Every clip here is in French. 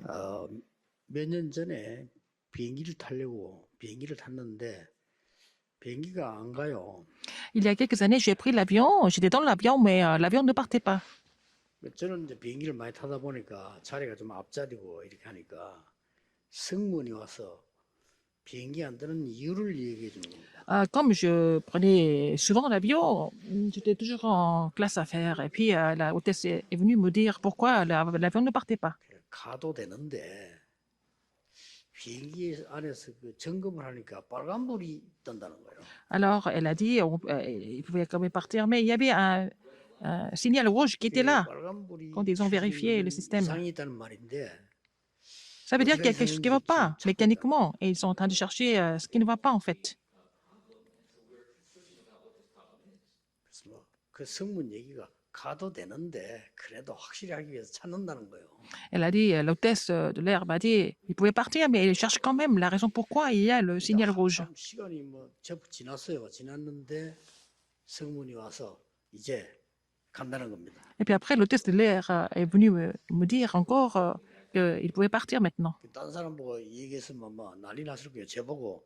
어, 몇 년 전에 비행기를 타려고 비행기를 탔는데 비행기가 안 가요. Il y a quelques années, j'ai pris l'avion, j'étais dans l'avion, mais l'avion ne partait pas. 저는 이제 비행기를 많이 타다 보니까 자리가 좀 앞자리고 이렇게 하니까 승무원이 와서 비행기 안 뜨는 이유를 얘기해 주는 겁니다. Comme je prenais souvent l'avion, j'étais toujours en classe affaires. Et puis, la hôtesse est venue me dire pourquoi l'avion ne partait pas. 가도 되는데 비행기 안에서 그 점검을 하니까 빨간불이 뜬다는 거예요. Alors, elle a dit il pouvait quand même partir, mais il y avait un signal rouge qui était 그 là 빨간불이 quand ils ont vérifié le 켜지면 système. 이상이 있다는 말인데 Ça veut dire 어디가 qu'il y a quelque chose qui ne 이상한지 va 지금 pas 찾고 있다. mécaniquement et ils sont en train de chercher ce qui ne va pas en fait. 그래서 뭐그 승무원 얘기가 가도 되는데 그래도 확실히 하기 위해서 찾는다는 거예요. Elle a dit, l'hôtesse de l'air m'a dit, il pouvait partir, mais il cherche quand même la raison pourquoi il y a le 근데 signal rouge. 한참 시간이 뭐 지났어요. 지났는데 승무원이 와서 이제 간다는 겁니다. Et puis après, l'hôtesse de l'air est venue me dire encore qu'il pouvait partir maintenant. 딴 사람 보고 얘기했으면 뭐 난리 났을 거예요. 제보고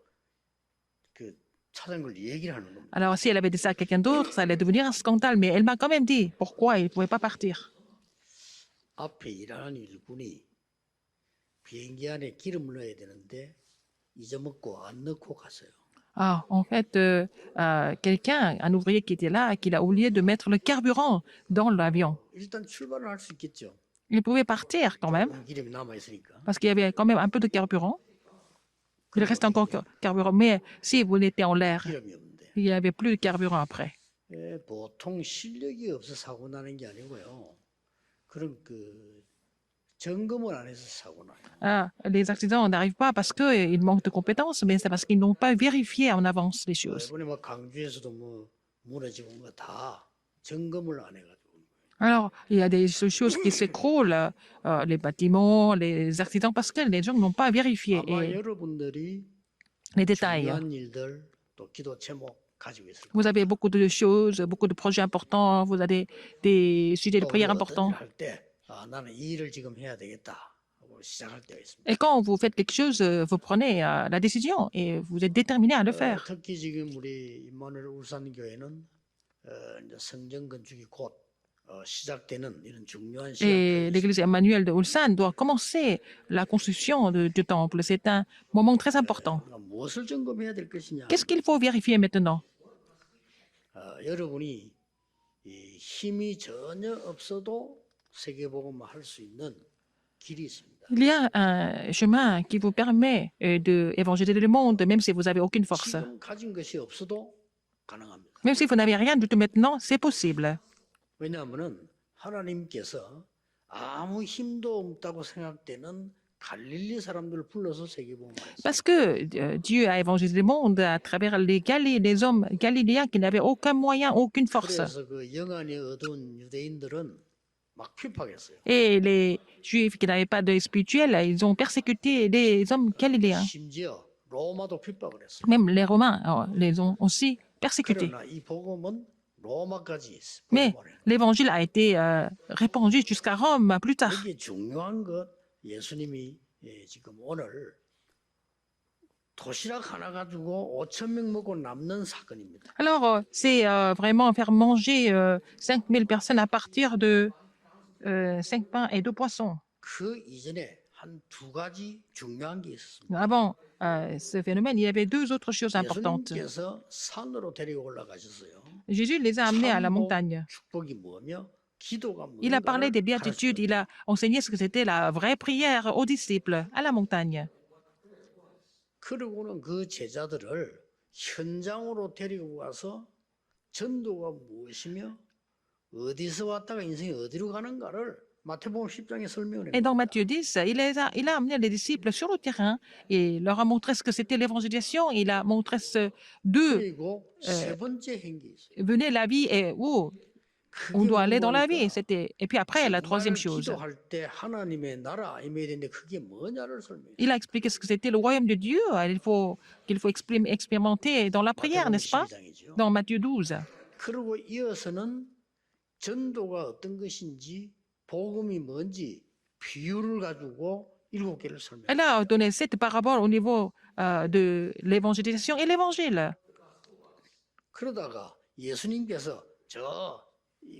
그 찾은 걸 얘기를 하는 겁니다. Alors, si elle avait dit ça à quelqu'un d'autre, ça allait devenir un scandale, mais elle m'a quand même dit pourquoi il ne pouvait pas partir. 앞에 일하는 일꾼이 비행기 안에 기름을 넣어야 되는데 잊어먹고 안 넣고 갔어요. Ah, en fait, quelqu'un, un ouvrier qui était là, qu'il a oublié de mettre le carburant dans l'avion. 일단 출발을 할 수 있겠죠. Il pouvait partir quand même, 기름이 남아 있으니까. parce qu'il y avait quand même un peu de carburant. Il reste encore carburant, mais si vous l'étiez en l'air, 기름이 없는데. il n'y avait plus de carburant après. 예, 보통 실력이 없어 사고 나는 게 아니고요. 그런 그 점검을 안 해서 사고 나요. Ah, les accidents n'arrivent pas parce qu'ils manquent de compétences, mais c'est parce qu'ils n'ont pas vérifié en avance les choses. 이번에 막 강주에서도 뭐 무너지고 뭐 다 점검을 안 해가지고. Alors, il y a des choses qui s'écroulent, les bâtiments, les accidents, parce que les gens n'ont pas vérifié 아마 et 여러분들이 les détails. 중요한 일들 또 기도 제목 가지고 있을 거예요. Vous avez beaucoup de choses, beaucoup de projets importants, vous avez des sujets de 또 prière 우리가 어떤 importants. 일을 할 때, 아, 나는 이 일을 지금 해야 되겠다 하고 시작할 때가 있습니다. Et quand vous faites quelque chose, vous prenez la décision et vous êtes déterminé à le faire. 특히 지금 우리 임마누엘 울산 교회는 이제 성전 건축이 곧 시작되는 이런 중요한 Et 시간이 l'église Emmanuel de Ulsan doit commencer la construction du temple. C'est un moment très important. 무엇을 점검해야 될 것이냐? Qu'est-ce qu'il faut vérifier maintenant? 여러분이 이 힘이 전혀 없어도 세계복음을 할 수 있는 길이 있습니다. Il y a un chemin qui vous permet d'évangéliser le monde, même si vous n'avez aucune force. 지금 가진 것이 없어도 가능합니다. Même si vous n'avez rien du tout maintenant, c'est possible. 왜냐하면은 하나님께서 아무 힘도 없다고 생각되는 갈릴리 사람들을 불러서 세계복음을 했어요. Parce que Dieu a évangélisé le monde à travers les hommes galiléens qui n'avaient aucun moyen, aucune force. 그래서 그 영안이 어두운 유대인들은 막 핍박했어요. Et les Juifs qui n'avaient pas d'œil spirituel, ils ont persécuté les hommes galiléens. 심지어 로마도 핍박을 했어요. Même les Romains les ont aussi persécutés. 그러나 이 복음은 로마까지 Mais 복음을 해요. l'évangile a été répandu jusqu'à Rome plus tard. 여기 중요한 것 예수님이 지금 오늘 도시락 하나 가지고 5천 명 먹고 남는 사건입니다. Alors, c'est vraiment faire manger 5000 personnes à partir de 5 pains et 2 poissons. 그 이전에 한 두 가지 중요한 게 있었습니다. Avant ce phénomène, il y avait 2 autres choses importantes. 예수님께서 산으로 데리고 올라가셨어요. Jésus les a amenés à la montagne. 축복이 뭐며 기도가 Il a parlé des 뭔가를 béatitudes, il a enseigné ce que c'était la vraie prière aux disciples à la montagne. 그리고는 그 제자들을 현장으로 데리고 가서 전도가 무엇이며 어디서 왔다가 인생이 어디로 가는가를 마태복음 10장에 설명을 Et 해요. dans Matthieu 10, il a amené les disciples sur le terrain et leur a montré ce que c'était l'évangélisation. Il a montré d'eux 그리고 세 번째 행기 있어요. venait la vie et où on doit aller dans la vie. Et puis après, la troisième chose. 기도할 때 하나님의 나라 임해야 되는데 그게 뭐냐를 설명해요. Il a expliqué ce que c'était le royaume de Dieu. Qu'il faut expérimenter dans la prière, n'est-ce pas? 12장이죠. Dans Matthieu 12. 그리고 이어서는 전도가 어떤 것인지 복음이 뭔지 비유를 가지고 7개를 설명. Elle a donné 7 paraboles au niveau de l'évangélisation et l'évangile. 그러다가 예수님께서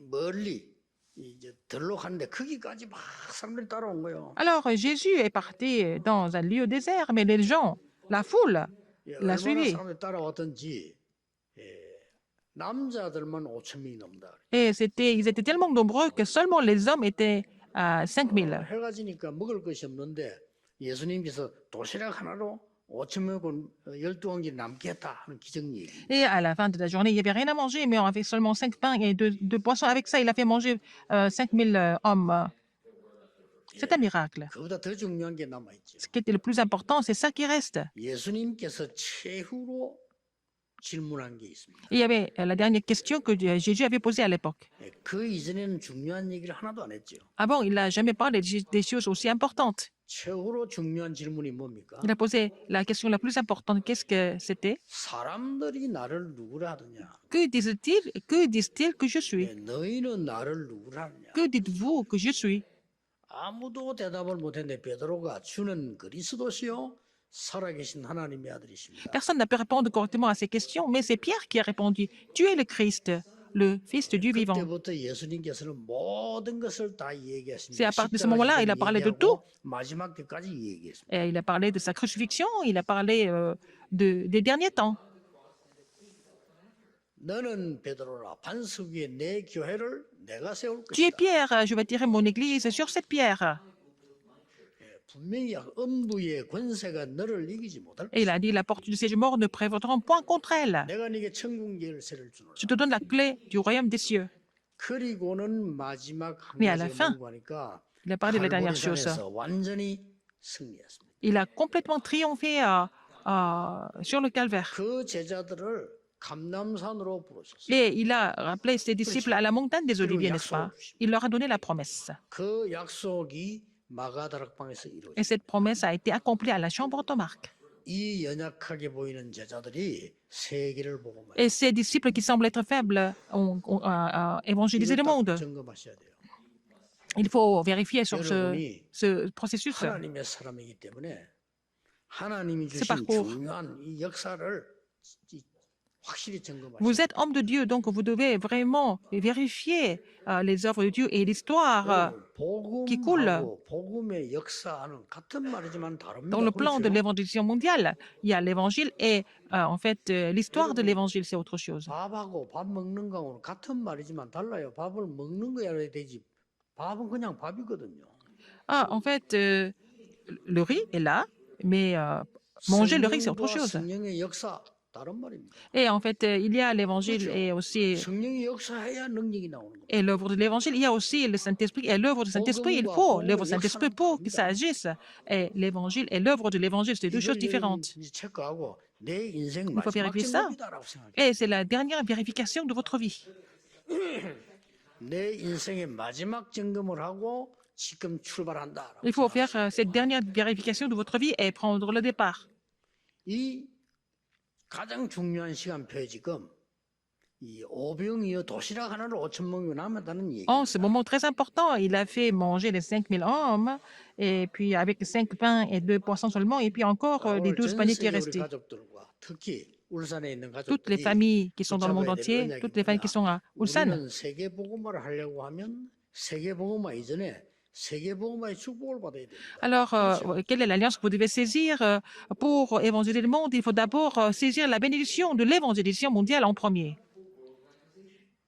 멀리 이제 들로 갔는데 거기까지 막 사람들이 따라온 거예요. Alors, Jésus est parti dans un lieu désert, mais les gens, la foule, l'a 얼마나 suivi. 사람들이 따라왔던지 남자들만 5천 명이 넘다. Et ils étaient tellement nombreux que seulement les hommes étaient à 5000. 해가 지니까 먹을 것이 없는데 예수님께서 도시락 하나로 5천 명을 12왕기 남게 했다 하는 기적 얘기. Et à la fin de la journée, il n'y avait rien à manger, mais on avait seulement 5 pains et 2 poissons. Avec ça, il a fait manger 5000 hommes. C'est un miracle. 그보다 더 중요한 게 남아있죠. Ce qui était le plus important, c'est ça qui reste. 예수님께서 최후로 질문한 게 있습니다. Et il y avait la dernière question que Jésus avait posée à l'époque. 그 이전에는 중요한 얘기를 하나도 안 했죠. Avant, il n'a jamais parlé des choses aussi importantes. 최후로 중요한 질문이 뭡니까? Il a posé la question la plus importante. Qu'est-ce que c'était? 사람들이 나를 누구라 하느냐? Que disent-ils que je suis? 너희는 나를 누구라 하느냐? Que dites-vous que je suis? 아무도 대답을 못했는데 베드로가 주는 그리스도시요 살아계신 하나님의 아들이십니다. Personne n'a pu répondre correctement à ces questions, mais c'est Pierre qui a répondu. Tu es le Christ, le Fils de Dieu vivant. 그때부터 예수님께서는 모든 것을 다 얘기하십니다. C'est à partir de ce moment-là, il a parlé de tout. 마지막 때까지 얘기했습니다. Et il a parlé de sa crucifixion, il a parlé des derniers temps. 너는 베드로라 반석 위에 내 교회를 내가 세울 Tu es 것이다. Pierre, je vais tirer mon église sur cette pierre. 분명히 음부의 권세가 너를 이기지 못할 Et il a dit, la porte du siège mort ne prévaudront point contre elle. 내가 네게 천국 열쇠를 주노라. Je te donne la clé du royaume des cieux. 그리고는 마지막 한 Mais à la 가지가 fin, 뭔가 하니까 Il a parlé de la dernière chose. 갈보리산에서 완전히 승리했습니다. Il a complètement triomphé sur le calvaire. 그 제자들을 감남산으로 부르셨어요. Et il a rappelé ses disciples à la montagne des Oliviers, n'est-ce pas? Il leur a donné la promesse. 그 약속이 마가다락방에서 이루어졌어요. Et cette promesse a été accomplie à la chambre de Marc. 이 연약하게 보이는 제자들이 세계를 보고 말이에요. Et ces disciples qui semblent être faibles ont évangélisé le monde. 점검하셔야 돼요. Il faut vérifier sur 여러분이 ce processus. 하나님의 사람이기 때문에 하나님이 C'est 주신 parcours. 중요한 이 역사를 확실히 점검하셔야 돼요. Vous êtes homme de Dieu, donc vous devez vraiment vérifier les œuvres de Dieu et l'histoire qui coule. 복음하고 복음의 역사는 같은 말이지만 다릅니다. Dans le plan de 그렇죠? l'évangélisation mondiale, il y a l'évangile et en fait l'histoire de l'évangile, c'est autre chose. 밥하고 밥 먹는 거하고는 같은 말이지만 달라요. 밥을 먹는 거야 되지. 밥은 그냥 밥이거든요. Ah, en fait, le riz est là, mais manger le riz, c'est autre 성령과 chose. 성령의 역사 다른 말입니다. Et en fait, il y a l'évangile et aussi 성령이 역사해야 능력이 나오는 거예요. et l'œuvre de l'évangile, il y a aussi le Saint-Esprit. Et l'œuvre du Saint-Esprit, il faut l'œuvre du Saint-Esprit pour que ça agisse. Et l'évangile et l'œuvre de l'évangile, c'est deux choses différentes. 이제 체크하고 내 인생 Il faut 마지막 vérifier ça. 증거이다라고 생각해요. Et c'est la dernière vérification de votre vie. 내 인생의 마지막 점검을 하고 지금 출발한다. Il faut faire cette dernière vérification de votre vie et prendre le départ. 이 가장 중요한 시간표에 지금 이 오병이어 도시락 하나를 5천 명이 남았다는 얘기. En ce moment très important, il a fait manger les 5000 hommes, et puis avec 5 pains et 2 poissons seulement, et puis encore les 12 paniers qui 우리 restaient. 가족들과 특히 울산에 있는 Toutes les 가족들이 familles qui sont dans le monde entier, toutes les familles qui sont à Ulsan. 우리는 세계 복음화를 하려고 하면 세계 복음화 이전에 세계 복음화의 축복을 받아야 돼요. Alors, quelle est l'alliance que vous devez saisir pour évangéliser le monde? Il faut d'abord saisir la bénédiction de l'évangélisation mondiale en premier.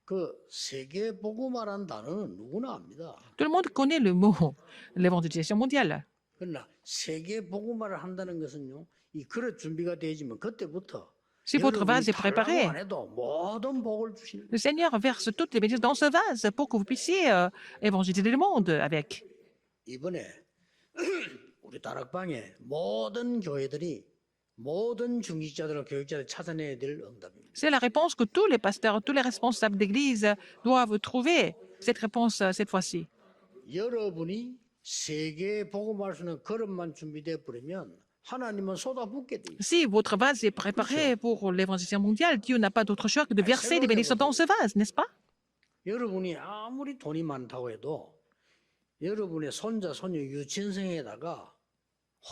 그 세계 복음화란 단어는 누구나 압니다. Tout le monde connaît le mot l'évangélisation mondiale. 그러나 세계 복음화를 한다는 것은요, 이 그릇 준비가 되지만 그때부터 Si votre vase est préparé, 안 해도 모든 복을 주시는. le Seigneur verse toutes les bénédictions dans ce vase pour que vous puissiez évangéliser le monde avec. 이번에 우리 다락방에 모든 교회들이 모든 중직자들과 교육자들 찾아내야 될 응답입니다. C'est la réponse que tous les pasteurs, tous les responsables d'église doivent trouver, cette réponse cette fois-ci. 여러분이 세계 복음할 수 있는 그릇만 준비되어 버리면 하나님은 쏟아붓게 돼 있어요. Si votre vase est préparé pour l'évangélisation mondiale, Dieu n'a pas d'autre choix que de verser des bénédictions dans ce vase, n'est-ce pas? 여러분이 아무리 돈이 많다고 해도 여러분의 손자, 손녀 유치원생에다가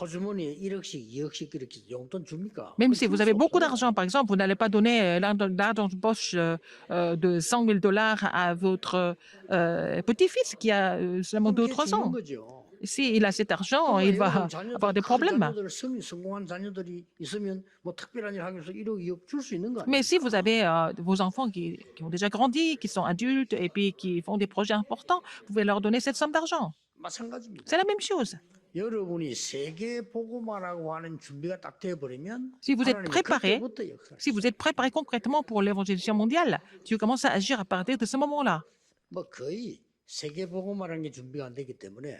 호주머니에 1억씩, 2억씩 이렇게 용돈 줍니까? Même 그거 si vous 줄 수 avez beaucoup 없어요. d'argent, par exemple, vous n'allez pas donner l'argent de poche de 100 000 dollars à votre petit-fils qui a seulement 그럼 2 ou 걔 3 죽는 ans. 거죠. S'il a cet argent, 그러니까 il 여러분 va avoir 자녀들 des 큰 problèmes. 자녀들 성공한 자녀들이 있으면 뭐 특별한 일 하기 위해서 1억, 2억 줄 수 있는 거 Mais si 아닙니까? vous avez vos enfants qui ont déjà grandi, qui sont adultes et puis qui font des projets importants, vous pouvez leur donner cette somme d'argent. 마찬가지입니다. C'est la même chose. 여러분이 세계 복음화라고 하는 준비가 딱 되어버리면 Si vous êtes 하나님은 préparé, 그때부터 역사를 si vous êtes préparé concrètement pour l'évangélisation mondiale, Dieu commence à agir à partir de ce moment-là. 뭐 거의 세계 복음화라는 게 준비가 안 되기 때문에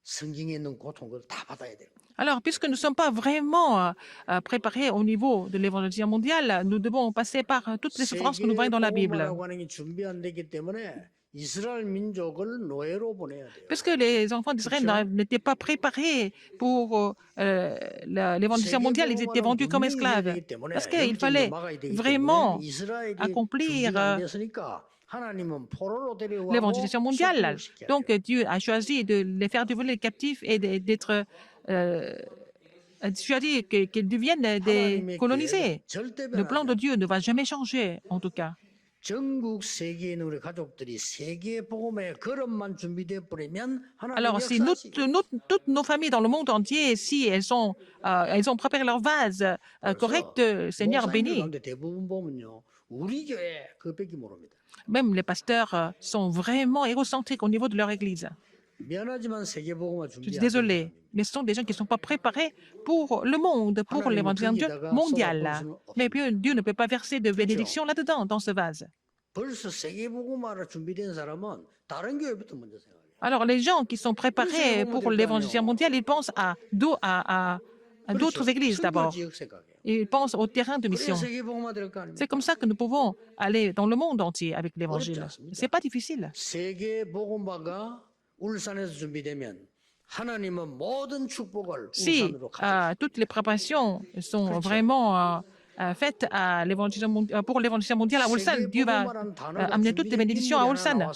성경에 있는 고통 그걸 다 받아야 돼요. Alors, puisque nous ne sommes pas vraiment préparés au niveau de l'évangélisation mondiale, nous devons passer par toutes les souffrances que nous voyons 세계 dans la Bible. 복음화라고 하는 게 준비 안 되기 때문에 이스라엘 민족을 노예로 보내야 돼요. Parce que les enfants d'Israël n'étaient pas préparés pour l'évangélisation mondiale, ils étaient vendus comme esclaves. Parce qu'il fallait vraiment accomplir l'évangélisation mondiale. Donc Dieu a choisi de les faire devenir captifs et d'être choisi qu'ils deviennent des colonisés. Le plan de Dieu ne va jamais changer, en tout cas. 전국 세계에 있는 우리 가족들이 세계 복음의 걸음만 준비되어 버리면 하나님 Alors, si toutes nos familles dans le monde entier, si elles ont préparé leur vase correct, Seigneur béni. 가운데 대부분 보면요, 우리 교회 그밖에 모릅니다. Même les pasteurs sont vraiment égocentriques au niveau de leur église. 미안하지만 세계 복음화 Je 준비 suis 안 되는 désolée, mais ce sont des gens qui ne sont pas préparés pour le monde, pour l'évangile mondial. Mais Dieu ne peut pas verser de bénédiction là-dedans, dans ce vase. 벌써 세계 복음화로 준비된 사람은 다른 교회부터 먼저 생각해요. Alors, les gens qui sont préparés pour l'évangile mondial, ils pensent à d'autres églises d'abord. 지역 생각해요. Ils pensent au terrain de 그래야 mission. 세계 복음화 될 거 아닙니까? C'est comme ça que nous pouvons aller dans le monde entier avec l'évangile. C'est pas difficile. 세계 복음화가 울산에서 준비되면 하나님은 모든 축복을 Si 울산으로 가져. toutes les préparations sont vraiment faites pour l'évangile mondial à Ulsan, Dieu va amener toutes les bénédictions à Ulsan.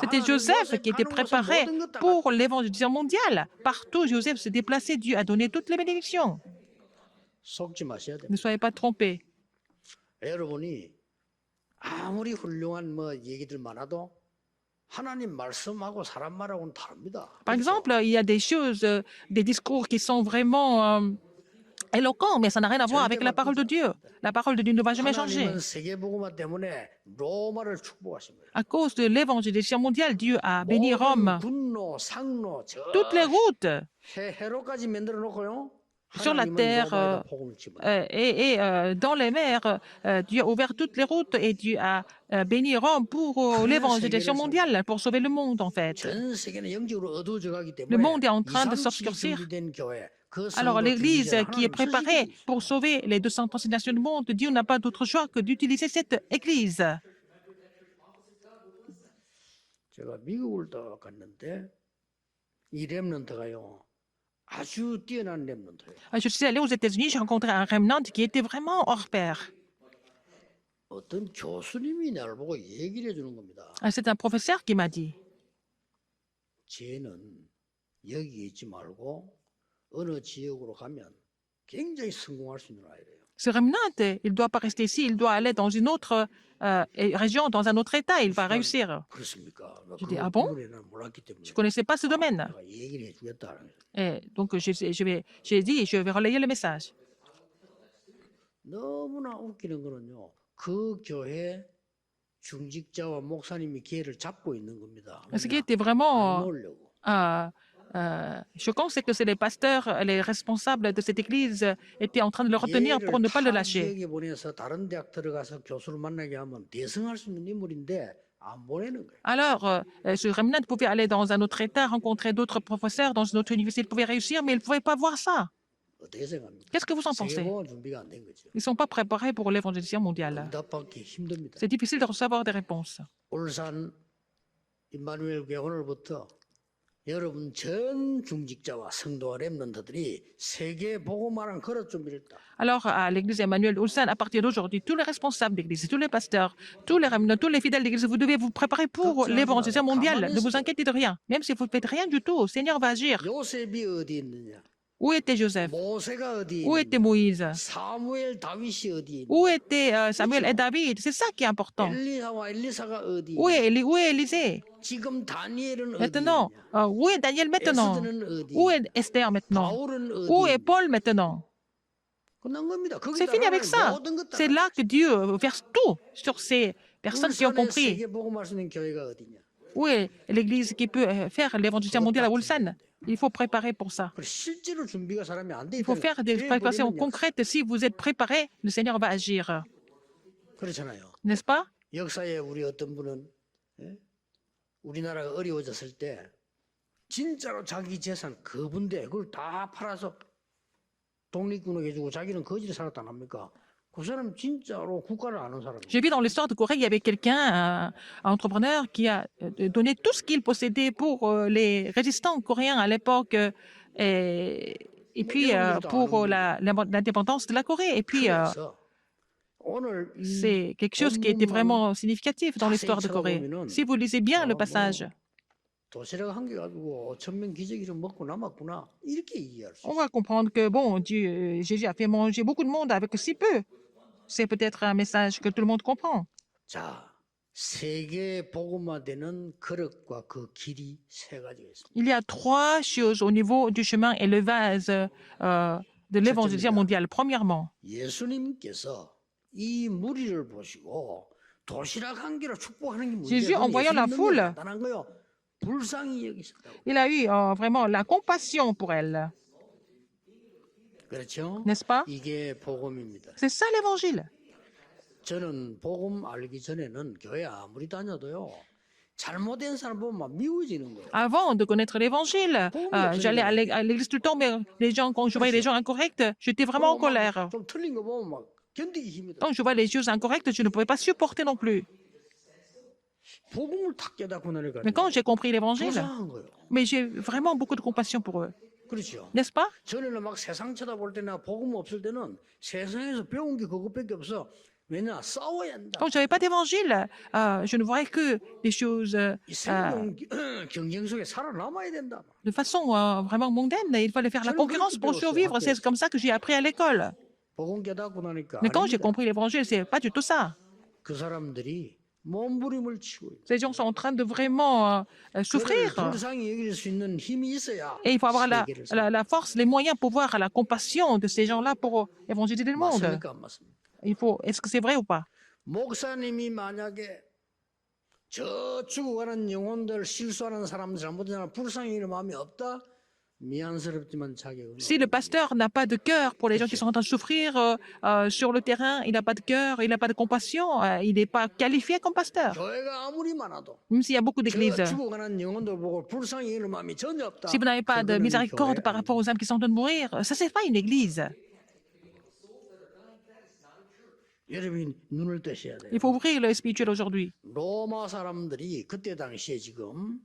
C'était Joseph qui était préparé pour l'évangile mondial. Partout, Joseph se déplaçait, Dieu a donné toutes les bénédictions. 속지 마셔야 돼요. Ne soyez pas trompés. 여러분이 아무리 훌륭한 뭐 얘기들 많아도 하나님 말씀하고 사람 말하고는 다릅니다. Par exemple, il y a des choses, des discours qui sont vraiment éloquents, mais ça n'a rien à voir avec la parole de Dieu. La parole de Dieu ne va jamais changer. 하나님은 세계복음화 때문에 로마를 축복하신 거예요. À cause de l'évangélisation mondiale, Dieu a béni Rome. 분노, 상노, 저 Toutes les routes 해로까지 만들어 놓고요. sur la terre et dans les mers, Dieu a ouvert toutes les routes et Dieu a béni Rome pour l'évangélisation mondiale, pour sauver le monde en fait. 전 세계는 영적으로 어두워져 가기 Le 때문에 monde est en train de 2, 3 s'obscurcir. 준비된 교회, 그 Alors 성도 l'Église 디비전 qui est 하나님 préparée 쓰시기 pour sauver les 236 nations du monde, Dieu n'a pas d'autre choix que d'utiliser cette Église. 제가 미국을 또 갔는데 이 렘넌트가요. 아주 뛰어난 렘넌트예요. Je suis allée aux États-Unis, j'ai rencontré un remnant qui était vraiment hors pair. 어떤 교수님이 나를 보고 얘기를 해주는 겁니다. C'est un professeur qui m'a dit, 쟤는 여기 있지 말고 어느 지역으로 가면 굉장히 성공할 수 있는 아이래요. ce remnant, il ne doit pas rester ici, il doit aller dans une autre région, dans un autre État, il va réussir. 그렇습니까? Je dis, ah bon? 난 몰랐기 때문에 Je ne connaissais pas ce domaine. 내가 얘기를 해주겠다. Et donc, j'ai dit, je vais relayer le message. 너무나 웃기는 거는요. 그 교회 중직자와 목사님이 기회를 잡고 있는 겁니다. Ce qui était 안 vraiment 놓으려고. choquant, c'est que c'est les pasteurs, les responsables de cette église étaient en train de le retenir pour ne pas le 타 lâcher. 지역에 보내서 다른 대학 들어가서 교수를 만나게 하면 대성할 수 있는 인물인데 안 보내는 거예요. Alors, ce remnant pouvait aller dans un autre État, rencontrer d'autres professeurs dans une autre université, il pouvait réussir, mais il ne pouvait pas voir ça. 어떻게 생각합니까? Qu'est-ce que vous en pensez? 세계보험 준비가 안 된 거죠. Ils ne sont pas préparés pour l'évangélisation mondiale. 응답받기 힘듭니다. C'est difficile de recevoir des réponses. 울산 임마누엘 교회 오늘부터 여러분 전 중직자와 성도와 렘넌트들이 세계 복음화랑 걸어 준비를 했다. Alors, à l'église Emmanuel Ulsan, à partir d'aujourd'hui, tous les responsables d'église, tous les pasteurs, tous les fidèles d'église, vous devez vous préparer pour l'évangélisation mondiale. Ne vous inquiétez de rien. Même si vous ne faites rien du tout, le Seigneur va agir. 요셉이 어디 있느냐? Où était Joseph? 모세가 어디 Où 있느냐? était Moïse? 사무엘 다윗이 어디 있느냐? Où étaient Samuel et David? C'est ça qui est important. 엘리야와 엘리사가 어디 Où 있느냐? est Élisée? 지금 다니엘은 어디 Maintenant, 있느냐? où est Daniel maintenant? 에스더는 어디 Où 있느냐? est Esther maintenant? 바울은 Où 어디 est 있느냐? Paul maintenant? 끝난 겁니다. C'est fini avec ça. 모든 것 다 C'est là que Dieu verse tout sur ces personnes qui ont 울산에 compris. 세계 복음할 수 있는 교회가 어디냐? Où est l'église qui peut faire l'évangélisation mondiale à Ulsan? Il faut préparer pour ça. 그래, 실제로 준비가 사람이 안 돼 Il faut 있다는 faire des 거예요. préparations 돼버리면 concrètes. Si vous êtes préparés, le Seigneur va agir. 그렇잖아요. N'est-ce pas? 역사에 우리 어떤 분은 우리나라가 어려워졌을 때 진짜로 자기 재산 거분데 그걸 다 팔아서 독립군에게 주고 자기는 거지로 살았다 안 합니까? 그 사람 진짜로 국가를 아는 사람이에요. J'ai vu dans l'histoire de Corée, il y avait quelqu'un, un entrepreneur, qui a donné tout ce qu'il possédait pour les résistants coréens à l'époque et puis pour l'indépendance de la Corée. Et puis, 그래서 오늘 c'est quelque chose qui était vraiment significatif dans l'histoire de Corée. Si vous lisez bien le passage, 도시락 한 개 가지고 5,000명 기저귀를 먹고 남았구나 이렇게 이해할 수 on 있어요. va comprendre que, bon, Dieu, Jésus a fait manger beaucoup de monde avec si peu. C'est peut-être un message que tout le monde comprend. 자, 세계 복음화되는 그릇과 그 길이 세 가지가 있습니다. Il y a trois choses au niveau du chemin et le vase de l'évangélisation mondiale. Premièrement, 예수님께서 이 무리를 보시고 도시락 한 개로 축복하는 게 Jésus, 문제야. en voyant la foule, 간단한 거요. 불쌍히 여기셨다고. il a eu vraiment la compassion pour elle. 그렇죠? N'est-ce pas? 이게 복음입니다. C'est ça l'évangile. 저는 복음 알기 전에는 교회 아무리 다녀도요. 잘못된 사람 보면 막 미워지는 거예요. Avant de connaître l'évangile, j'allais à l'église tout le temps, mais les gens, quand je voyais les gens incorrects, j'étais vraiment en colère. 좀 틀린 거 보면 막 견디기 힘이 들어요. Quand je vois les choses incorrectes, je ne pouvais pas supporter non plus. 복음을 탁 깨닫고 나니까 Mais quand j'ai compris l'évangile, 불쌍한 거예요. mais j'ai vraiment beaucoup de compassion pour eux. 그렇죠. N'est-ce pas? 전에는 막 세상 쳐다볼 때나 복음 없을 때는 세상에서 배운 게 그것밖에 없어. 왜냐 싸워야 한다. Quand je n'avais pas d'évangile, je ne voyais que des choses 이 생존 경쟁 속에 살아남아야 된다. de façon vraiment mondaine. Il fallait faire la concurrence pour survivre. C'est comme ça que j'ai appris à l'école. 복음 깨닫고 나니까 Mais quand j'ai 아닙니다. compris l'évangile, c'est pas du tout ça. 그 사람들이 몸부림을 치고 있어요. Ces gens sont en train de vraiment souffrir. 불쌍히 여길 수 있는 힘이 있어야 Et il faut avoir 세계를 살아요. la force, les moyens pour voir la compassion de ces gens-là pour évangéliser le monde. 맞습니까? 안 맞습니까? Est-ce que c'est vrai ou pas? 목사님이 만약에 저 죽어가는 영혼들 실수하는 사람들 잘못된 사람 불쌍히 여기는 마음이 없다? 미안스럽지만 자격은 Si le pasteur n'a pas de cœur pour les gens qui sont en train de souffrir sur le terrain, il n'a pas de cœur, il n'a pas de compassion, il n'est pas qualifié comme pasteur. 교회가 아무리 많아도 Même s'il y a beaucoup 저 d'églises. 죽어가는 영혼들 보고 불쌍히 여기는 마음이 전혀 없다. Si vous n'avez pas de 그거는 miséricorde 교회 par rapport aux âmes qui sont en train de mourir, ça, c'est pas une église. 여러분이 눈을 뜨셔야 돼요. Il faut ouvrir l'œil spirituel aujourd'hui. 로마 사람들이 그때 당시에 지금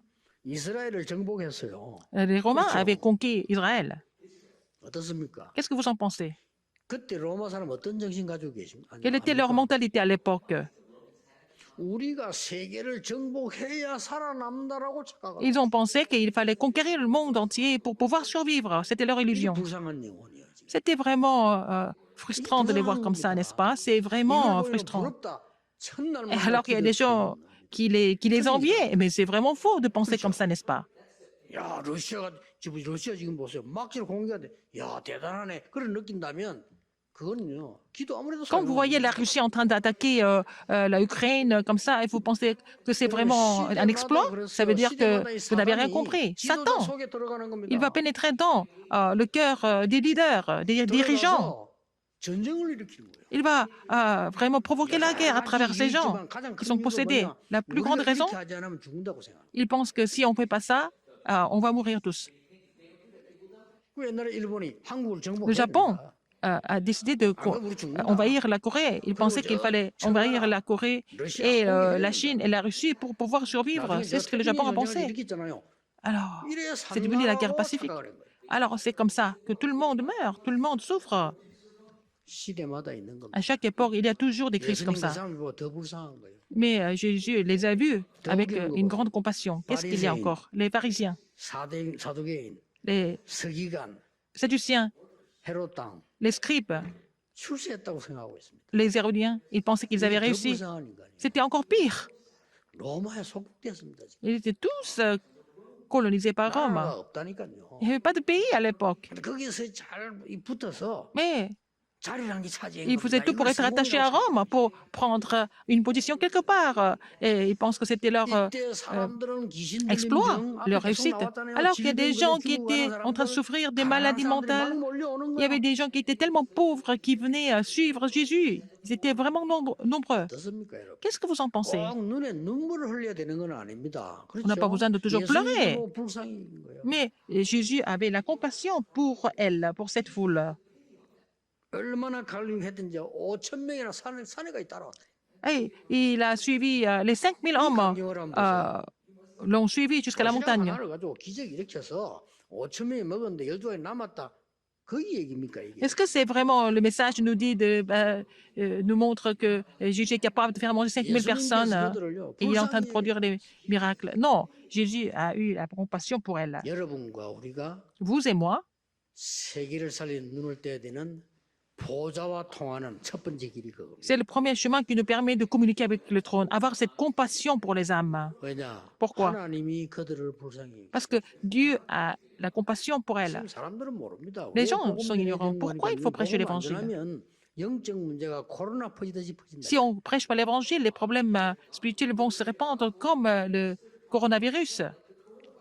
이스라엘을 정복했어요. Les Romains avaient conquis Israël. 어떻습니까? Qu'est-ce que vous en pensez? 그때 로마 사람 어떤 정신 가지고 계십니까? Quelle était leur mentalité à l'époque? 우리가 세계를 정복해야 살아남다라고 착각하고 Ils ont pensé qu'il fallait conquérir le monde entier pour pouvoir survivre. C'était leur illusion. 불쌍한 영혼이야. 지금. C'était vraiment frustrant de les voir comme ça, n'est-ce pas? C'est vraiment 이걸 보면 frustrant. 부럽다. 첫날 Et alors qu'il y a des gens qui les enviaient, mais c'est vraiment faux de penser comme ça, n'est-ce pas? 야 러시아가 지금 보세요. 막지로 공격해야 돼. 야 대단하네. 그런 느낀다면 그거는요. 기도 아무래도 Quand vous voyez la Russie en train d'attaquer la Ukraine comme ça, et vous pensez que c'est vraiment un exploit, ça veut dire que vous n'avez rien compris. Satan, il va pénétrer dans le cœur des leaders, des dirigeants. 전쟁을 일으키는 거예요. Il va vraiment provoquer la guerre à travers ces gens qui sont possédés. La plus grande raison, 우리가 하지 않으면 죽는다고 생각. ils pensent que si on ne fait pas ça, on va mourir tous. 그 옛날에 일본이 한국을 Le 정복해야 Japon 되니까. a décidé de envahir la Corée. Il pensait qu'il fallait envahir la Corée et la Chine et la Russie pour pouvoir survivre. C'est ce que le Japon a pensé. Alors, 이래야 c'est devenu la guerre 산나라고 pacifique. 착각을 한 거예요. Alors, c'est comme ça que tout le monde meurt, tout le monde souffre. 시대마다 있는 겁니다. À chaque époque, il y a toujours des crises comme 예수님 그 ça. 사람을 보고 더 불쌍한 거예요. Mais Jésus les a vus avec Donc, une grande compassion. Qu'est-ce qu'il y a pharisiens. encore? Les pharisiens, 사두개인, les 서기관, sadduciens, 헤롯 땅 les scribes, 출세했다고 생각하고 있습니다. les hérodiens. Ils pensaient qu'ils avaient 더 réussi. 불쌍한 인간이에요. C'était encore pire. 로마에 속국됐습니다. 지금. Ils étaient tous colonisés par Rome. 나라가 없다니까요. Il n'y avait pas de pays à l'époque. 근데 거기서 잘 붙어서 Mais 자리란 게 차지한 ils faisaient tout pour être attachés à Rome, pour prendre une position quelque part. Et ils pensent que c'était leur exploit, leur réussite. Alors qu'il y a des gens qui étaient en train de souffrir des maladies mentales. Il y avait des gens qui étaient tellement pauvres qui venaient suivre Jésus. Ils étaient vraiment nombreux. 어떻습니까, 여러분? Qu'est-ce que vous en pensez? 꼭 눈에 눈물을 흘려야 되는 건 아닙니다. On n'a pas besoin de toujours pleurer. 예수님도 불쌍인 거예요. Mais Jésus avait la compassion pour elle, pour cette foule. 얼마나 갈등했든지 5천 명이나 사내가 따라왔대. Et il a suivi, les 5000 hommes l'ont suivi jusqu'à la montagne. 하나를 가지고 기적 일으켜서 5천 명이 먹었는데 12알이 남았다. 그 얘기입니까 이게? Est-ce que c'est vraiment le message nous dit nous montre que Jésus est capable de faire manger 5000 personnes et il est en train de produire des miracles? Non, Jésus a eu la compassion pour elle. 여러분과 우리가 Vous et moi, 세계를 살리는 눈을 떼야 되는 보좌와 통하는 첫 번째 길이 그겁니다. c'est le premier chemin qui nous permet de communiquer avec le trône, avoir cette compassion pour les âmes. 왜냐? Pourquoi? 하나님이 그들을 불쌍히. Parce que Dieu a la compassion pour elle. 지금 사람들은 모릅니다. Les 왜 gens 복음 sont ignorants. 전해야 Pourquoi il 되는 faut 거니까 prêcher 복음 안 l'évangile? 전하면 영적 문제가 코로나 퍼지듯이 퍼진다. Si on prêche pas l'évangile, les problèmes spirituels vont se répandre comme le coronavirus.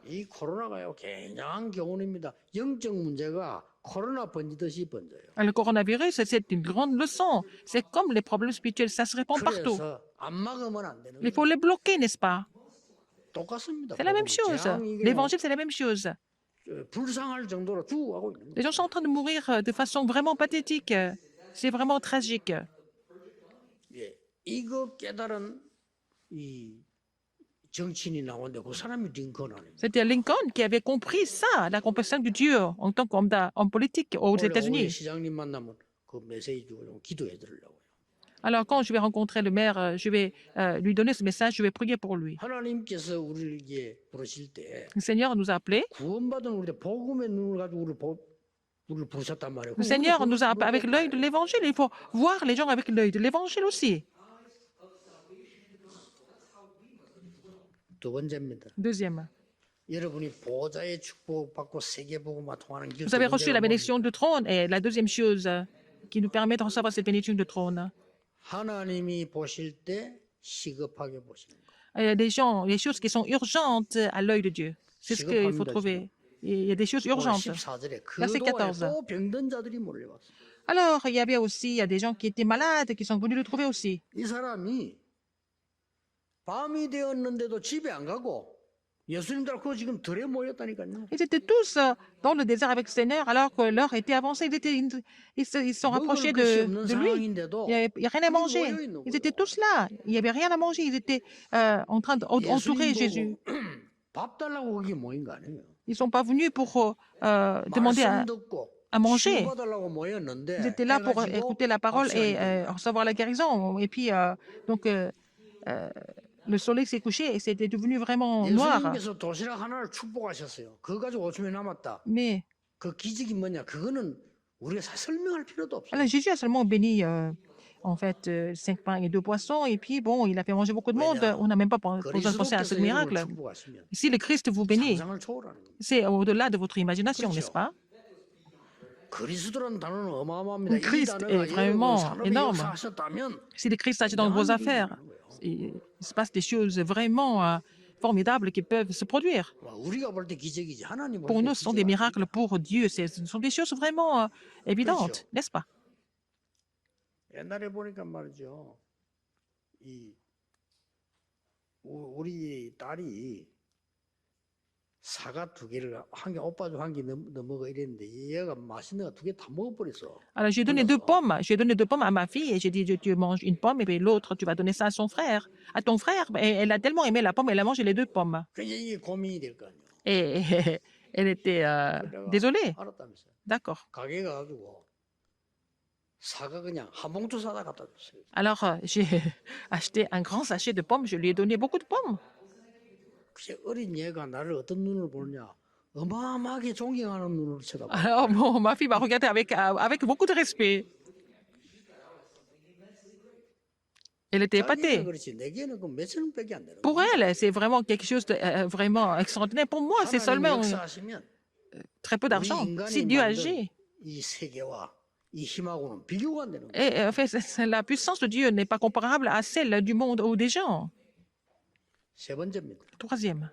이 코로나가요 굉장한 교훈입니다. 영적 문제가 코로나 번지듯이 번져요. Le coronavirus, c'est une grande leçon. C'est comme les problèmes spirituels, ça se répand partout. 그래서 안 막으면 안 되는 Il 거예요. faut les bloquer, n'est-ce pas? 똑같습니다. C'est la même 복음은. chose. 재앙이 이게 L'évangile, c'est la même chose. 불쌍할 정도로 죽어가고 있는 Les gens sont en train de mourir de façon vraiment pathétique. C'est vraiment tragique. 거예요. 예, 이거 깨달은 이 정치인이 나오는데 그 사람이 링컨 아닙니까? C'était Lincoln qui avait compris ça, la compassion de Dieu en tant qu'homme politique aux 원래 오후에 États-Unis. 시장님 만나면 그 메시지 주고 좀 기도해 드리려고요. Alors, quand je vais rencontrer le maire, je vais lui donner ce message, je vais prier pour lui. 하나님께서 우리에게 부르실 때 Le Seigneur nous a appelés. 구원받은 우리 복음의 눈을 가지고 우리를 부르셨단 말이에요. Le Seigneur nous a appelés avec l'œil de l'Évangile. Il faut voir les gens avec l'œil de l'Évangile aussi. 두 번째입니다. Deuxième, 여러분이 보좌의 축복 받고 세계복음화 통하는 길. vous avez reçu la bénédiction du trône. Et la deuxième chose qui nous permet de recevoir cette bénédiction du trône, 하나님이 보실 때 시급하게 보시는 거. il y a des gens, des choses qui sont urgentes à l'œil de Dieu. C'est ce qu'il faut trouver. Il y a des choses 오늘 urgentes. 14절에 그 Verset 도에 14. 또 병든 자들이 몰려왔어요. Alors, il y avait aussi des gens qui étaient malades, qui sont venus le trouver aussi. 이 사람이 밤이 되었는데도 집에 안 가고 예수님 닮고 지금 들에 모였다니까요. Ils étaient tous dans le désert avec le Seigneur alors que l'heure était avancée. Ils se sont rapprochés 먹을 것이 de 없는 lui. 상황인데도 Il n'y a rien à manger. 모여 있는 Ils 거예요. étaient tous là. Il n'y avait rien à manger. Ils étaient en train d'entourer Jésus. 밥 달라고 거기 모인 거 아니에요. Ils ne sont pas venus pour demander 말씀 듣고 à manger. 치유받으려고 모였는데 Ils étaient là pour 해가지고 écouter la parole 밥상이 et 된 거예요. recevoir la guérison. Et puis, donc, le soleil s'est couché et c'était devenu vraiment noir. 예수님께서 도시락 하나를 축복하셨어요. 그거 가지고 5천 남았다. Mais 그 기적이 뭐냐? 그거는 우리가 설명할 필요도 없어요. alors, Jésus a seulement béni, en fait, 5 pains et 2 poissons. Et puis, bon, il a fait manger beaucoup de monde. On n'a même pas besoin de penser à ce 그리스도께서 miracle. 여러분을 축복하시면 Si le Christ vous bénit, 상상을 초월하는 겁니다. c'est au-delà de votre imagination, n'est-ce pas? 그리스도라는 단어는 어마어마합니다. 이 Christ 단어가 est vraiment 여러분 산업에 énorme. 역사하셨다면 Si le Christ agit dans vos affaires, il se passe des choses vraiment formidables qui peuvent se produire. 와, 우리가 볼 때 기적이지 하나님 Pour 볼 nous, 때 ce sont des 기적 miracles. Pour Dieu, ce sont des choses vraiment évidentes, n'est-ce pas? 옛날에 보니까 말이죠. 이 우리 딸이 사과 2개를 한 개 오빠 줘 한 개 너 먹어 이랬는데 얘가 맛있는 거 2개 다 먹어버렸어. Alors, j'ai donné 2 pommes. J'ai donné 2 pommes à ma fille et j'ai dit, tu manges une pomme et puis l'autre, tu vas donner ça à son frère, à ton frère. Et elle a tellement aimé la pomme, elle a mangé les 2 pommes. 그러니까 이게 고민이 될 거 아니에요. Et elle était 내가 désolée. 알았다면서요. D'accord. 가게 가가지고 사과 그냥 한 봉투 사다 갖다 줬어요. Alors, j'ai acheté un grand sachet de pommes. Je lui ai donné beaucoup de pommes. 그 어린 얘가 나를 어떤 눈으로 보느냐. 어마어마하게 존경하는 눈으로 쳐다봐. Alors, ma fille m'a regardé avec beaucoup de respect. Elle était 자기는 épatée. 그렇지 내게는 그 몇천 원밖에 안 되는 Pour 거야. elle, c'est vraiment quelque chose de vraiment extraordinaire. Pour moi, c'est 하나님 seulement 역사하시면 très peu 우리 d'argent. 인간이 Si Dieu 만든 agit, 이 세계와 이 힘하고는 비교가 안 되는 거야. et en fait, la puissance de Dieu n'est pas comparable à celle du monde ou des gens. 세 번째입니다. Troisième.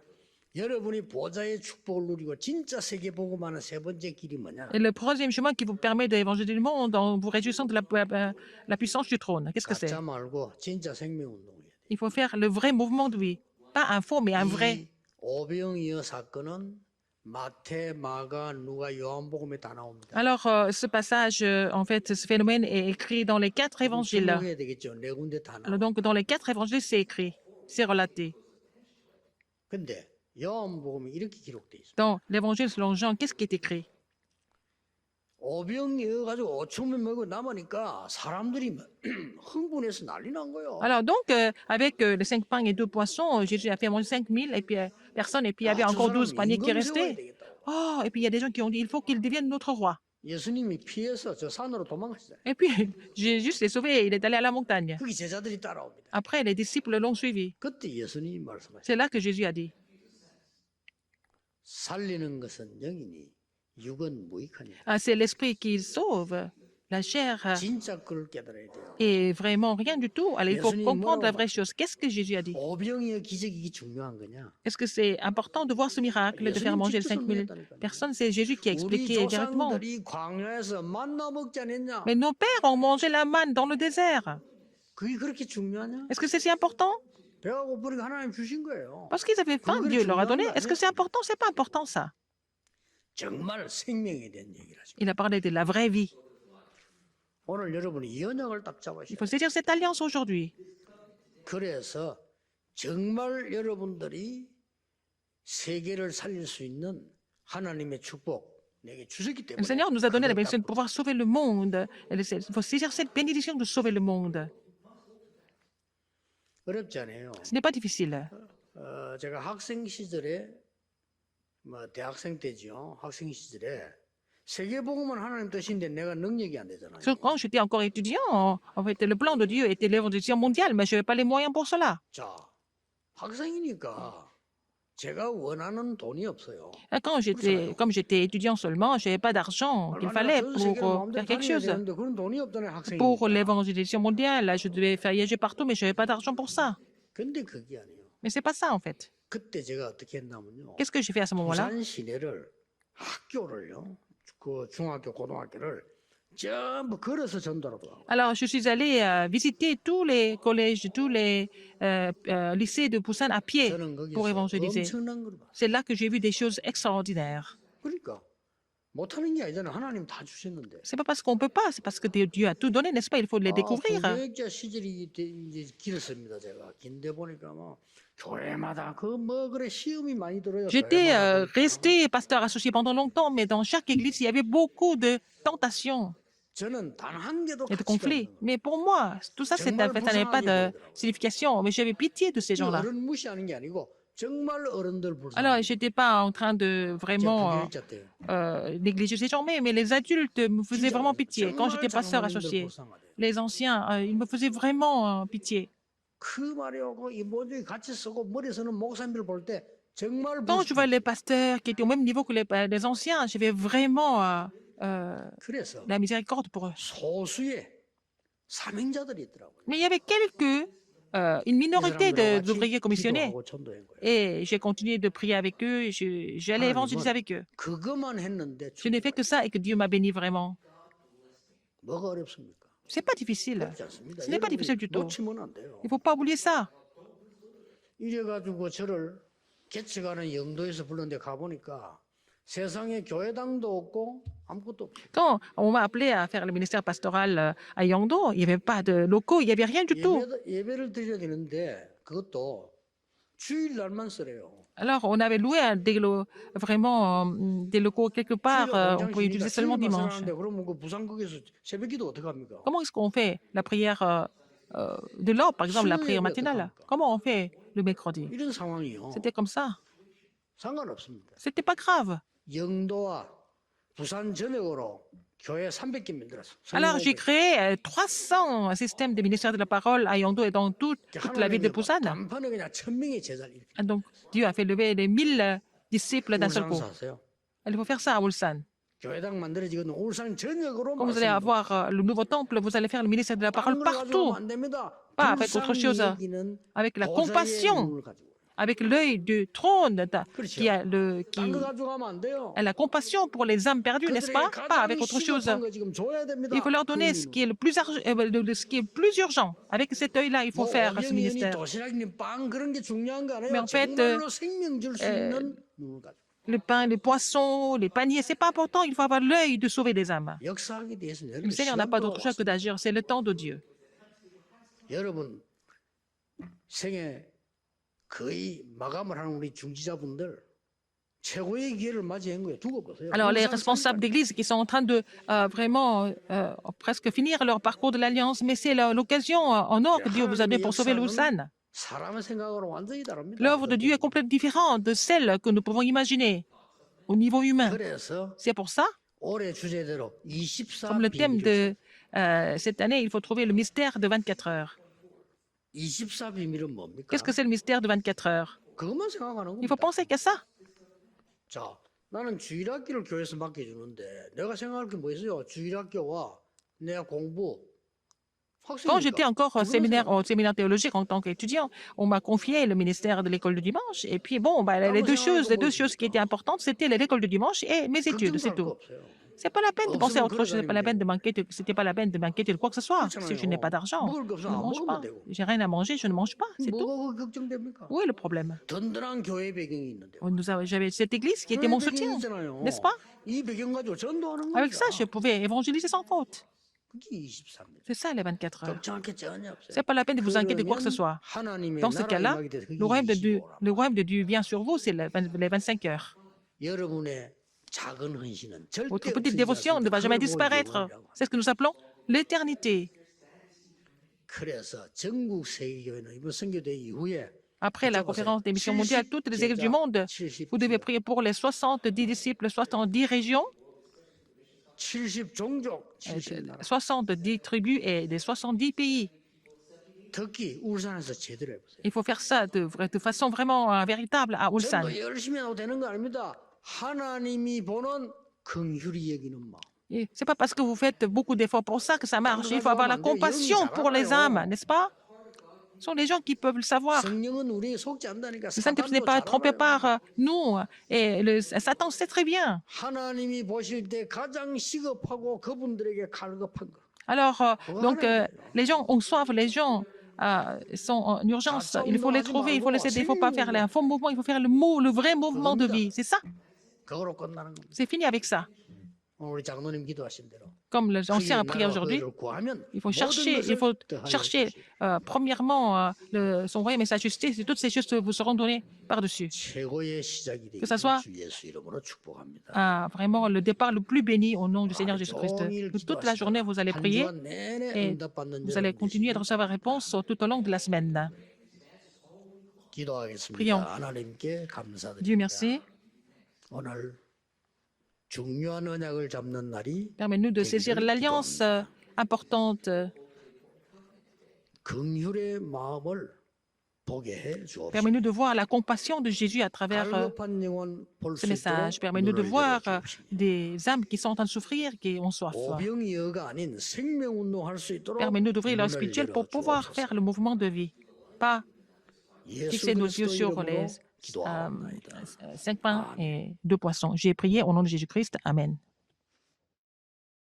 여러분이 보좌의 축복을 누리고 진짜 세계 복음하는 세 번째 길이 뭐냐? Et le troisième chemin qui vous permet d'évangéliser le monde en vous réjouissant de la puissance du trône. Qu'est-ce que c'est? 가짜 말고 진짜 생명 운동을 해야 돼. Il faut faire le vrai mouvement de vie. Pas un faux, mais un vrai. 이 오병이어 사건은 마태, 마가, 누가, 요한복음에 다 나옵니다. Alors, ce passage, en fait, ce phénomène est écrit dans les 4 évangiles. 주목해야 되겠죠. 네 군데 다 나와. Alors, donc, dans les 4 évangiles, c'est écrit, c'est relaté. 근데 요한복음에 이렇게 기록돼 있어. Dans l'évangile selon Jean, qu'est-ce qui est écrit? 오병이어 가지고 5천명 먹고 남으니까 사람들이 흥분해서 난리 난 거예요. Alors, donc, avec les 5 pains et 2 poissons, Jésus a fait manger 5000 et puis, personnes, et puis il y avait 아, 저 encore 12 사람은 paniers qui 임금 세워야 restaient. 되겠다고. Oh, et puis il y a des gens qui ont dit, il faut qu'il devienne notre roi. 예수님이 피해서 저 산으로 도망갔어요. Et puis, Jésus s'est sauvé et il est allé à la montagne. 거기 제자들이 따라옵니다. Après, les disciples l'ont suivi. 그때 예수님이 말씀하셨어요. C'est là que Jésus a dit, 살리는 것은 영이니 육은 무익하니라. ah, c'est l'esprit qui sauve. La chair 진짜 그걸 깨달아야 돼요. est vraiment rien du tout. Alors, il faut 예수님이 comprendre la 뭐라고 vraie chose. Qu'est-ce que Jésus a dit? 오병이어 기적이 중요한 거냐? Est-ce que c'est important de voir ce miracle, de faire manger les 5000 personnes? C'est Jésus qui a 우리 expliqué directement. 조상들이 광야에서 만나 먹지 않았냐? Mais nos pères ont mangé la manne dans le désert. 그게 그렇게 중요하냐? Est-ce que c'est si important? 배가 고프니까 하나님 주신 거예요. Parce qu'ils avaient faim, Dieu leur a donné. Est-ce que c'est important? C'est pas important, ça. 정말 생명에 대한 얘기를 하죠. Il a parlé de la vraie vie. 오늘 여러분이 이 언약을 딱 Il 잡으셔야 faut saisir cette alliance aujourd'hui. 그래서 정말 여러분들이 세계를 살릴 수 있는 하나님의 축복 내게 주셨기 Le 때문에 Seigneur nous a donné la 그걸 bénédiction de 딱 pouvoir sauver le monde. Il faut saisir cette bénédiction de sauver le monde. 어렵지 않아요. Ce n'est pas difficile. 제가 학생 시절에 대학생 때죠. 학생 시절에 세계복음은 하나님 뜻인데 내가 능력이 안 되잖아요. Quand j'étais encore étudiant, en fait, le plan de Dieu était l'évangélisation mondiale, mais je n'avais pas les moyens pour cela. 자, 학생이니까 제가 원하는 돈이 없어요. Comme j'étais étudiant seulement, je n'avais pas d'argent qu'il fallait pour faire quelque chose. 되는데 그런 돈이 없잖아요, 학생이. Pour l'évangélisation mondiale, je devais voyager partout, mais je n'avais pas d'argent pour ça. 근데 그게 아니에요. Mais c'est pas ça, en fait. 그때 제가 어떻게 했냐면요. Qu'est-ce que j'ai fait à ce moment-là? 부산 시내를 학교를요. 그 중학교, 고등학교를 전부 걸어서 전도하러 가고. Alors, je suis allée visiter tous les collèges, tous les lycées de Busan à pied 저는 pour 거기서 évangéliser. 엄청난 걸 봤어요. C'est là que j'ai vu des choses extraordinaires. 그러니까 못하는 게 아니잖아요. 하나님 다 주셨는데. C'est pas parce qu'on peut pas, c'est parce que Dieu a tout donné, n'est-ce pas? Il faut les découvrir. 부교육자 시절이 이제 길었습니다. 제가 긴데 보니까 뭐 교회마다 그 뭐 그래 시험이 많이 들어요. J'étais 교회마다 보니까. resté pasteur associé pendant longtemps, mais dans chaque église, il y avait beaucoup de tentations 저는 단 한 개도 et de 가치가 conflits. 없는 Mais pour moi, tout ça, ça n'avait pas de signification. Mais j'avais pitié de ces 거예요. gens-là. 어른 무시하는 게 아니고 정말 어른들 Alors, 불쌍해. je n'étais pas en train de vraiment 부교육자 때요. négliger ces gens, mais les adultes me faisaient vraiment pitié. Quand j'étais pasteur associé, les anciens, ils me faisaient vraiment pitié. 그 말이요. 이 모두가 같이 쓰고 머리 쓰는 목사님들 볼 때 정말 Quand je vois les pasteurs qui étaient au même niveau que les anciens, j'avais vraiment 그래서 la miséricorde pour eux. 소수의 사명자들이 있더라고요. Mais il y avait une minorité d'ouvriers commissionnés. 기도하고 전도한 거예요. Et j'ai continué de prier avec eux, et j'allais évangéliser avec eux. 그것만 했는데 Je n'ai fait que ça et que Dieu m'a béni vraiment. 뭐가 어렵습니까? C'est pas difficile. 어렵지 않습니다. Ce n'est pas 여러분이 difficile du tout. 놓치면 안 돼요. Il faut pas oublier ça. 이래가지고 저를 개척하는 영도에서 불렀는데 가보니까 세상에 교회당도 없고 아무것도 없고 Quand on m'a appelé à faire le ministère pastoral à Yangdo, il n'y avait pas de locaux, il n'y avait rien du tout. 예배를 드려야 되는데 그것도 주일날만 쓰래요. Alors, on avait loué vraiment des locaux quelque part, on pouvait utiliser seulement dimanche. 그러면 그 부산국에서 새벽기도 어떻게 합니까? Comment est-ce qu'on fait la prière de l'ordre, par exemple, la prière 수요일에 matinale? 어떡합니까? Comment on fait le mercredi? 이런 상황이요. C'était comme ça. 상관없습니다. C'était pas grave. 영도와 부산 전역으로 교회 300개 만들었어. Alors, j'ai créé 300 systèmes de ministère de la parole à Yangdo et dans toute la ville de Busan. 단판에 그냥 1000명의 제자를 이렇게. Et donc, Dieu a fait lever les 1000 disciples d'un seul coup. 울산 사세요. Il faut faire ça à Ulsan. 교회당 만들어지거든 울산 전역으로 Quand vous allez avoir le nouveau temple, vous allez faire le ministère de la parole partout. 안 됩니다. Pas avec autre chose, avec la compassion, avec l'œil du trône qui a 딴거 가져가면 안 돼요. la compassion pour les âmes perdues, n'est-ce pas? Pas avec autre chose. 시급한 거 지금 줘야 됩니다. Il faut leur donner ce qui est le plus, ce qui est le plus urgent. Avec cet œil-là, il faut faire ce ministère. 도시락이니 빵 그런 게 중요한 거 아니에요. Mais en fait, 정말로 생명 줄 수 있는 눈을 가지고. Le pain, les poissons, les paniers, c'est pas important. Il faut avoir l'œil de sauver des âmes. 역사하기 위해서는 Le Seigneur n'a pas d'autre choix que d'agir. C'est le temps de Dieu. 여러분 생애 거의 마감을 하는 우리 중지자분들 최고의 기회를 맞이한 거예요. 두고 보세요. Alors, les responsables d'église qui sont en train de vraiment presque finir leur parcours de l'Alliance, mais c'est l'occasion en or que Dieu vous a donnée pour sauver l'Ulsan. 사람의 생각으로 완전히 다릅니다. L'œuvre de Dieu est complètement différente de celle que nous pouvons imaginer au niveau humain. 그래서 C'est pour ça, 올해 주제대로 24 comme le thème de cette année, il faut trouver le mystère de 24 heures. 24 비밀은 뭡니까? Qu'est-ce que c'est le mystère de 24 heures? 그것만 생각하는 Il faut 겁니다. penser qu'à ça. 자, 나는 주일학교를 교회에서 맡겨주는데 내가 생각할 게 뭐 있어요? 주일학교와 내가 공부 Quand j'étais encore au séminaire théologique en tant qu'étudiant, on m'a confié le ministère de l'école du dimanche. Et puis bon, les deux choses qui étaient importantes, c'était l'école du dimanche et mes études, c'est tout. C'est pas la peine de penser à autre chose, c'est pas la peine de manquer, c'était pas la peine de manquer de quoi que ce soit. Si je n'ai pas d'argent, je ne mange pas. J'ai rien à manger, je ne mange pas, c'est tout. 뭐가 걱정됩니까? Où est le problème? 든든한 교회 배경이 있는데. J'avais cette église qui était mon soutien, n'est-ce pas? 이 배경 가지고 전도하는 Avec ça, 겁니다. je pouvais évangéliser sans faute. 그게 23입니다. C'est ça les 24 heures. 걱정할 게 전혀 없어요. C'est pas la peine de vous inquiéter de quoi que ce soit. 하나님의 Dans ce 나라 cas-là, 임하게 돼서 그게 le royaume de 25라고. Dieu vient sur vous, c'est les 25 heures. 여러분의 작은 헌신은 절대 Votre petite 없어지지 dévotion ne va 않습니다. jamais 그걸 disparaître. 보여주려고. C'est ce que nous appelons l'éternité. 그래서 전국 세계교회는 이번 선교대 이후에 Après la conférence des missions mondiales, toutes les églises du monde, vous devez prier pour les 70 disciples, 70 régions, 70 종족, 70 나라. 70 tribus et des 70 pays. 특히 울산에서 제대로 해보세요. Il faut faire ça de façon vraiment véritable à Ulsan. 전도 열심히 하고 되는 거 아닙니다. 하나님이 보는 긍휼히 여기는 마음. C'est pas parce que vous faites beaucoup d'efforts pour ça que ça marche. Il faut avoir la compassion pour les âmes, n'est-ce pas? Ce sont les gens qui peuvent le savoir. 성령은 우리에 속지 않다니까. Le Saint-Esprit n'est 사단도 pas 잘 trompé 알아요. par nous. Et Satan sait très bien. 하나님이 보실 때 가장 시급하고 그분들에게 갈급한 거. Alors, les gens ont soif, les gens sont en urgence. Il faut les trouver, il faut les aider. Il ne faut pas faire un faux mouvement, il faut faire le vrai mouvement de vie. C'est ça. 그거로 끝나는 겁니다. C'est fini avec ça. 오늘 우리 장로님 기도하신 대로. Comme l'ancien a prié aujourd'hui, il faut chercher, premièrement son royaume et sa justice, et toutes ces choses vous seront données par-dessus. 최고의 시작이 되기를 Que ça soit 주 예수 이름으로 축복합니다. Vraiment le départ le plus béni au nom du Seigneur Jésus-Christ. Toute la journée, vous allez 한 prier 주간 내내 et 응답받는 vous allez continuer de recevoir réponse tout au long de la semaine. 기도하겠습니다. Prions. 하나님께 감사드립니다. Dieu merci. 오늘 중요한 언약을 잡는 날이 Permets-nous de saisir l'alliance importante. 긍휼의 마음을 보게 해 주옵소서. Permets-nous de voir la compassion de Jésus à travers 갈급한 영혼 볼 ce 수 message. 있도록 Permets-nous de 눈을 voir 열어주옵소서. des âmes qui sont en train de souffrir, qui ont soif. 오병이어가 아닌 생명운동할 수 있도록 Permets-nous d'ouvrir l'œil 눈을 spirituel pour pouvoir 열어주옵소서. faire le mouvement de vie. Pas 예수 fixer nos yeux 그리스도 sur 이름으로 les 기도하옵나이다. 5 pains et 2 poissons. J'ai prié au nom de Jésus-Christ. Amen.